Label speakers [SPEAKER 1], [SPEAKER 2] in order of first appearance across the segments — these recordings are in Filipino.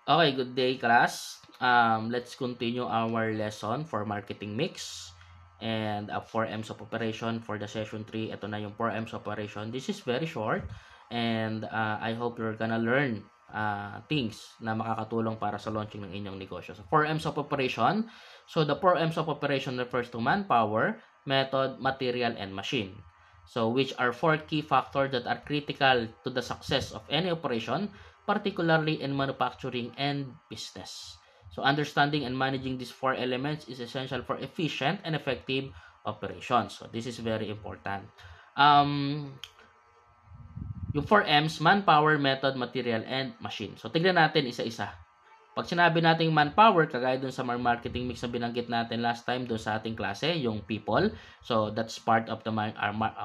[SPEAKER 1] Okay, good day class. Let's continue our lesson for marketing mix and 4 M's of operation for the session 3. Ito na yung 4 M's operation. This is very short and I hope you're gonna learn things na makakatulong para sa launching ng inyong negosyo. So 4 M's of operation. So the 4 M's of operation refers to manpower, method, material, and machine. So which are 4 key factors that are critical to the success of any operation, particularly in manufacturing and business. So understanding and managing these 4 elements is essential for efficient and effective operations. So this is very important. Um, yung 4 M's, manpower, method, material, and machine. So tignan natin isa-isa. Pag sinabi nating manpower, kagaya dun sa marketing mix na binanggit natin last time dun sa ating klase, yung people. So that's part of the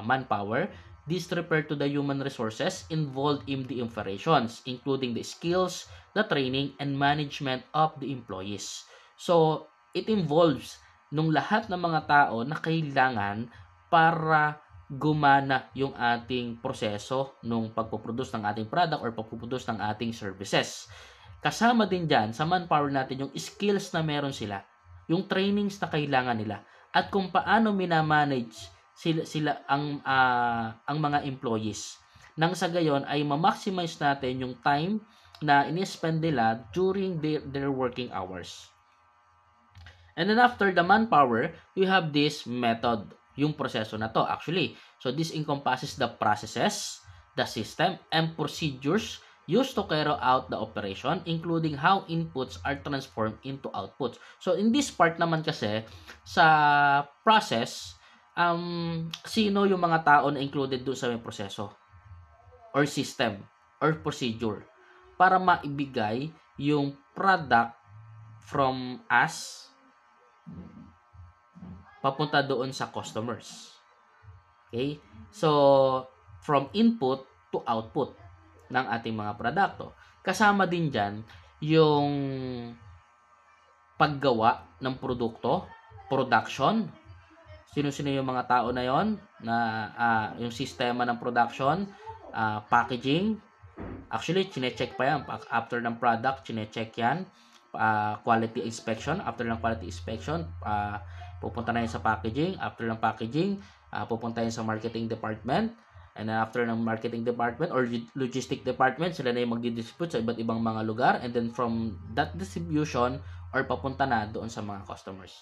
[SPEAKER 1] manpower. This refer to the human resources involved in the operations, including the skills, the training, and management of the employees. So, it involves nung lahat ng mga tao na kailangan para gumana yung ating proseso nung pagpuproduce ng ating product or pagpuproduce ng ating services. Kasama din dyan sa manpower natin yung skills na meron sila, yung trainings na kailangan nila, at kung paano minamanage sila ang mga employees. Nang sa gayon ay ma-maximize natin yung time na ini-spend nila during their working hours. And then after the manpower, we have this method, yung proseso na to actually. So this encompasses the processes, the system, and procedures used to carry out the operation, including how inputs are transformed into outputs. So in this part naman kasi, sa process, sino yung mga tao na included doon sa may proseso or system or procedure para maibigay yung product from us papunta doon sa customers. Okay? So, from input to output ng ating mga produkto. Kasama din dyan yung paggawa ng produkto, production. Sino-sino yung mga tao na yon na yung sistema ng production, packaging. Actually, chine-check pa yan. After ng product, chine-check yan. Quality inspection. After ng quality inspection, pupunta na yun sa packaging. After ng packaging, pupunta yun sa marketing department. And then after ng marketing department or logistic department, sila na yung magdi-distribute sa iba't ibang mga lugar. And then from that distribution or papunta na doon sa mga customers.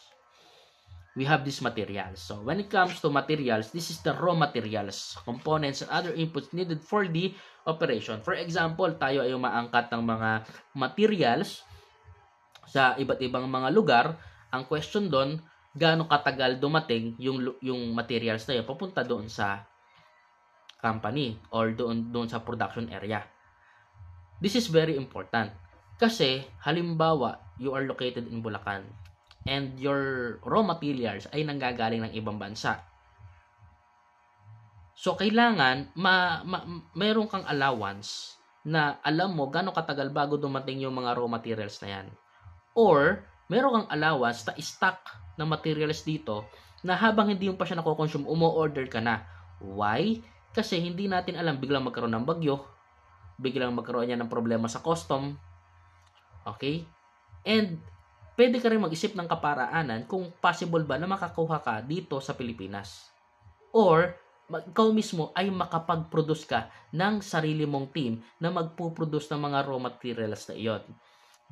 [SPEAKER 1] We have these materials. So when it comes to materials, this is the raw materials, components, and other inputs needed for the operation. For example, tayo ay umaangkat ng mga materials sa iba't ibang mga lugar. Ang question doon, gaano katagal dumating yung materials na yun papunta doon sa company or doon sa production area. This is very important kasi halimbawa you are located in Bulacan and your raw materials ay nanggagaling ng ibang bansa. So kailangan mayroon kang allowance na alam mo gaano katagal bago dumating yung mga raw materials na yan. Or meron kang allowance na stock na materials dito na habang hindi mo pa siya nako-consume, umo-order ka na. Why? Kasi hindi natin alam, biglang magkaroon ng bagyo, biglang magkaroon yan ng problema sa custom. Okay? And pwede ka rin mag-isip ng kaparaanan kung possible ba na makakuha ka dito sa Pilipinas. Or ikaw mismo ay makapag-produce ka ng sarili mong team na magpuproduce ng mga raw materials na iyon.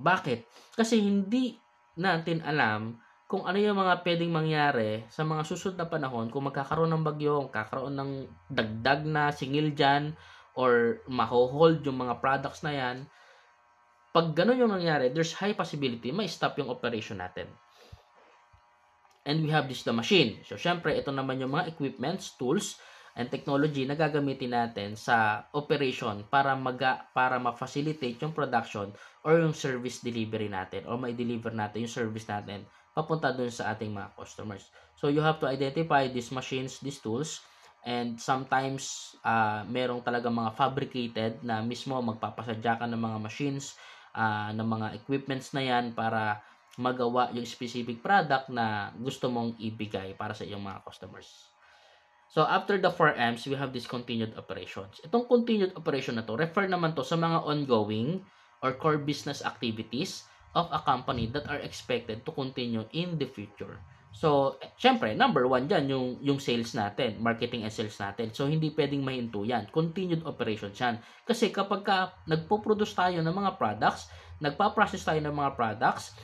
[SPEAKER 1] Bakit? Kasi hindi natin alam kung ano yung mga pwedeng mangyari sa mga susunod na panahon kung magkakaroon ng bagyo, magkakaroon ng dagdag na singil dyan, or maho-hold yung mga products na yan. Pag ganun yung nangyari, there's high possibility may stop yung operation natin. And we have this the machine. So, syempre, ito naman yung mga equipments, tools, and technology na gagamitin natin sa operation para ma-facilitate yung production or yung service delivery natin or mai-deliver natin yung service natin papunta dun sa ating mga customers. So, you have to identify these machines, these tools, and sometimes merong talaga mga fabricated na mismo magpapasadya ka ng mga machines, ng mga equipments na yan para magawa yung specific product na gusto mong ibigay para sa iyong mga customers. So, after the 4 M's, we have this continued operations. Itong continued operation na to, refer naman to sa mga ongoing or core business activities of a company that are expected to continue in the future. So, syempre, number one dyan, yung sales natin, marketing and sales natin. So, hindi pwedeng mahinto yan. Continued operations yan. Kasi kapag nagpo-produce tayo ng mga products, nagpa-process tayo ng mga products,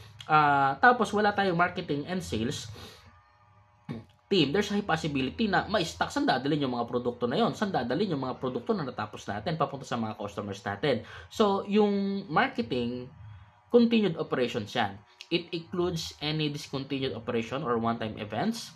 [SPEAKER 1] tapos wala tayong marketing and sales team, there's a high possibility na ma-stock. Saan dadalhin yung mga produkto na yon? Saan dadalhin yung mga produkto na natapos natin papunta sa mga customers natin? So, yung marketing, continued operations yan. It includes any discontinued operation or one-time events.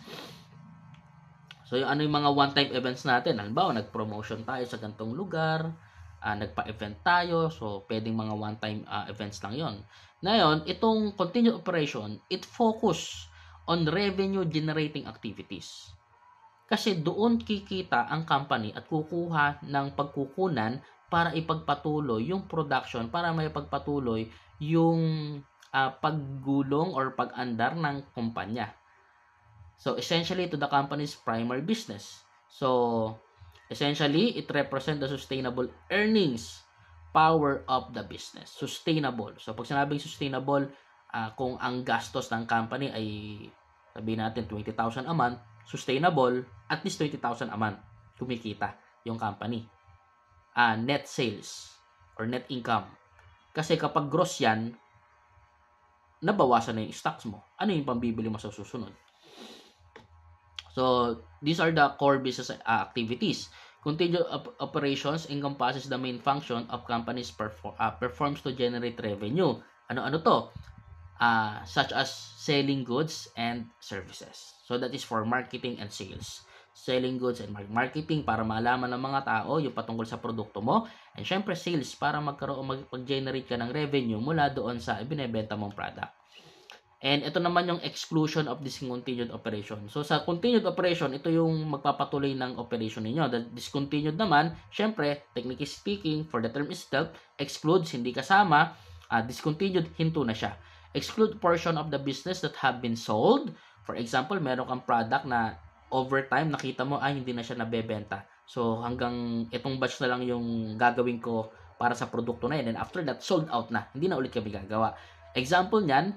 [SPEAKER 1] So, yung mga one-time events natin, halimbawa, nag-promotion tayo sa gantong lugar, nagpa-event tayo, so, pwedeng mga one-time events lang yon. Ngayon, itong continued operation, it focus on revenue-generating activities. Kasi doon kikita ang company at kukuha ng pagkukunan para ipagpatuloy yung production, para may pagpatuloy yung paggulong or pag-andar ng kumpanya. So, essentially, to the company's primary business. So, essentially, it represents the sustainable earnings power of the business. Sustainable. So, pag sinabing sustainable, kung ang gastos ng company ay, sabihin natin, 20,000 a month, sustainable, at least 20,000 a month, kumikita yung company. Net sales or net income. Kasi kapag gross yan, nabawasan na yung stocks mo. Ano yung pambibili mo sa susunod? So, these are the core business activities. Continued operations encompasses the main function of companies performs to generate revenue. Ano-ano to? Such as selling goods and services. So, that is for marketing and sales. Selling goods and marketing para malaman ng mga tao yung patungkol sa produkto mo. And syempre, sales para mag-generate ka ng revenue mula doon sa ibinebenta mong product. And ito naman yung exclusion of discontinued operation. So, sa continued operation, ito yung magpapatuloy ng operation ninyo. The discontinued naman, syempre, technically speaking, for the term itself, excludes, hindi kasama, discontinued, hinto na siya. Exclude portion of the business that have been sold. For example, meron kang product na over time, nakita mo, hindi na siya nabebenta. So, hanggang itong batch na lang yung gagawin ko para sa produkto na yun. And after that, sold out na. Hindi na ulit kami gagawa. Example niyan,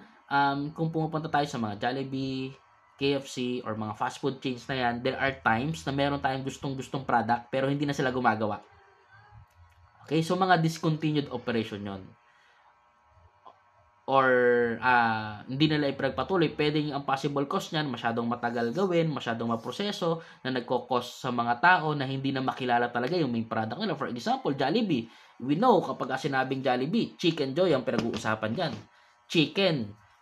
[SPEAKER 1] kung pumupunta tayo sa mga Jollibee, KFC, or mga fast food chains na yan, there are times na meron tayong gustong-gustong product pero hindi na sila gumagawa. Okay? So, mga discontinued operation yon. Or hindi nila ipagpatuloy, pwedeng ang possible cause niyan, masyadong matagal gawin, masyadong maproseso, na nagko-cause sa mga tao na hindi na makilala talaga yung main product nila. For example, Jollibee. We know, kapag sinabing Jollibee, Chicken Joy ang pinag-uusapan dyan.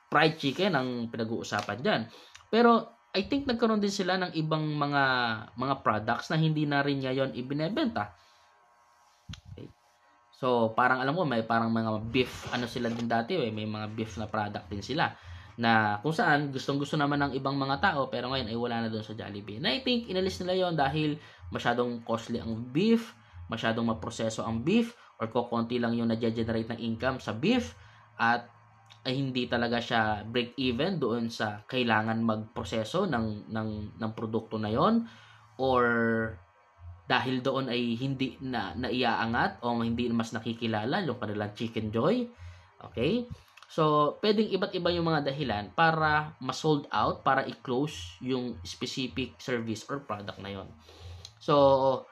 [SPEAKER 1] Fried chicken ang pinag-uusapan dyan. Pero, I think nagkaroon din sila ng ibang mga products na hindi na rin ngayon ibinebenta. So, parang alam mo, may parang mga beef, sila din dati, may mga beef na product din sila. Na kung saan, gustong-gusto naman ng ibang mga tao, pero ngayon ay wala na doon sa Jollibee. Na I think, inalis nila yon dahil masyadong costly ang beef, masyadong maproseso ang beef, or kukunti lang yung na-generate ng income sa beef, at ay hindi talaga siya break-even doon sa kailangan magproseso ng produkto na yon, or dahil doon ay hindi na naiaangat o hindi mas nakikilala yung kanilang Chicken Joy. Okay? So, pwedeng iba't iba yung mga dahilan para ma-sold out, para i-close yung specific service or product na yon. So,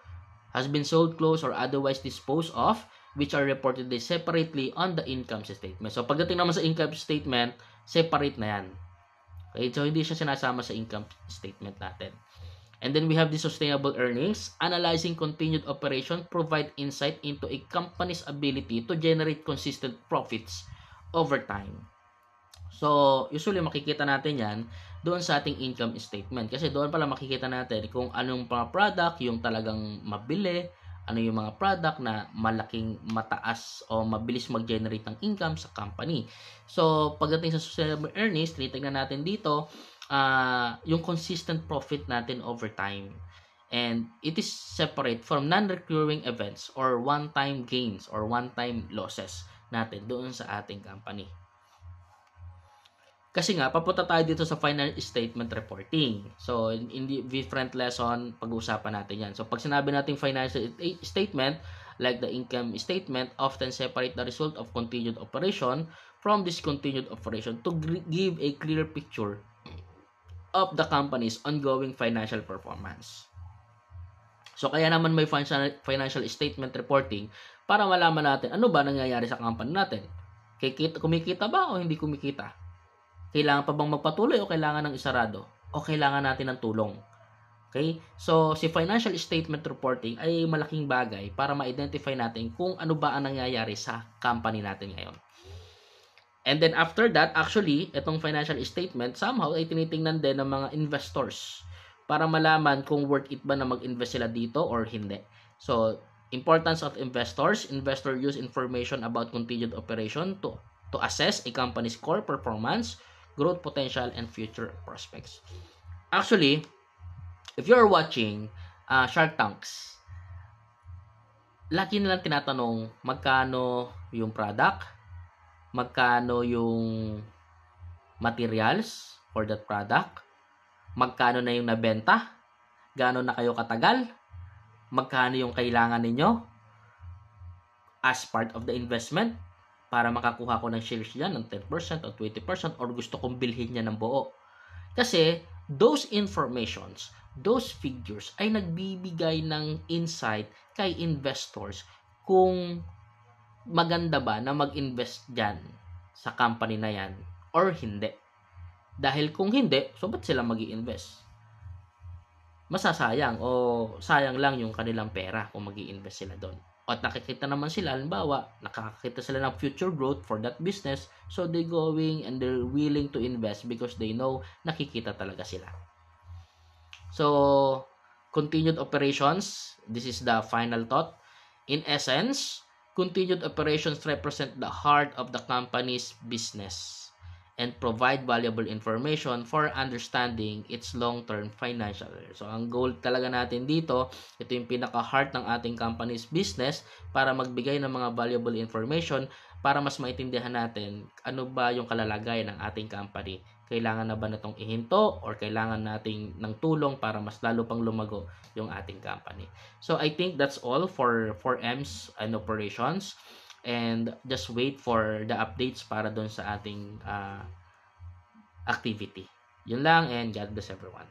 [SPEAKER 1] has been sold, closed, or otherwise disposed of, which are reported separately on the income statement. So, pagdating naman sa income statement, separate na yan. Okay? So, hindi siya sinasama sa income statement natin. And then we have the sustainable earnings. Analyzing continued operation provide insight into a company's ability to generate consistent profits over time. So, usually makikita natin yan doon sa ating income statement. Kasi doon pala makikita natin kung anong mga product yung talagang mabili, ano yung mga product na malaking mataas o mabilis mag-generate ng income sa company. So, pagdating sa sustainable earnings, tinitignan natin dito, yung consistent profit natin over time. And it is separate from non-recurring events or one-time gains or one-time losses natin doon sa ating company. Kasi nga, papunta tayo dito sa final statement reporting. So, in the different lesson, pag-uusapan natin yan. So, pag sinabi natin financial statement, like the income statement, often separate the result of continued operation from discontinued operation to give a clear picture of the company's ongoing financial performance. So kaya naman may financial statement reporting para malaman natin ano ba nangyayari sa company natin. Kumikita ba o hindi kumikita? Kailangan pa bang magpatuloy o kailangan ng isarado? O kailangan natin ng tulong? Okay? So, si financial statement reporting ay malaking bagay para ma-identify natin kung ano ba ang nangyayari sa company natin ngayon. And then after that, actually, itong financial statement, somehow ay tinitingnan din ng mga investors para malaman kung worth it ba na mag-invest sila dito or hindi. So, importance of investors. Investor use information about continued operation to assess a company's core performance, growth potential, and future prospects. Actually, if you're watching Shark Tanks, lagi nilang tinatanong magkano yung product, magkano yung materials for that product, magkano na yung nabenta, gaano na kayo katagal, magkano yung kailangan ninyo as part of the investment para makakuha ko ng shares yan ng 10% o 20% or gusto kong bilhin niya ng buo. Kasi those informations, those figures ay nagbibigay ng insight kay investors kung maganda ba na mag-invest dyan sa company na yan or hindi. Dahil kung hindi, so ba't sila mag-i-invest? Masasayang o sayang lang yung kanilang pera kung mag-i-invest sila doon. At nakikita naman sila, halimbawa, nakakakita sila ng future growth for that business, so they're going and they're willing to invest because they know nakikita talaga sila. So, continued operations, this is the final thought. In essence, continued operations represent the heart of the company's business and provide valuable information for understanding its long-term financial. So, ang goal talaga natin dito, ito yung pinaka-heart ng ating company's business para magbigay ng mga valuable information para mas maintindihan natin ano ba yung kalalagayan ng ating company. Kailangan na ba natong ihinto or kailangan nating ng tulong para mas lalo pang lumago yung ating company. So, I think that's all for M's and operations. And just wait for the updates para doon sa ating activity. Yun lang, and God bless everyone.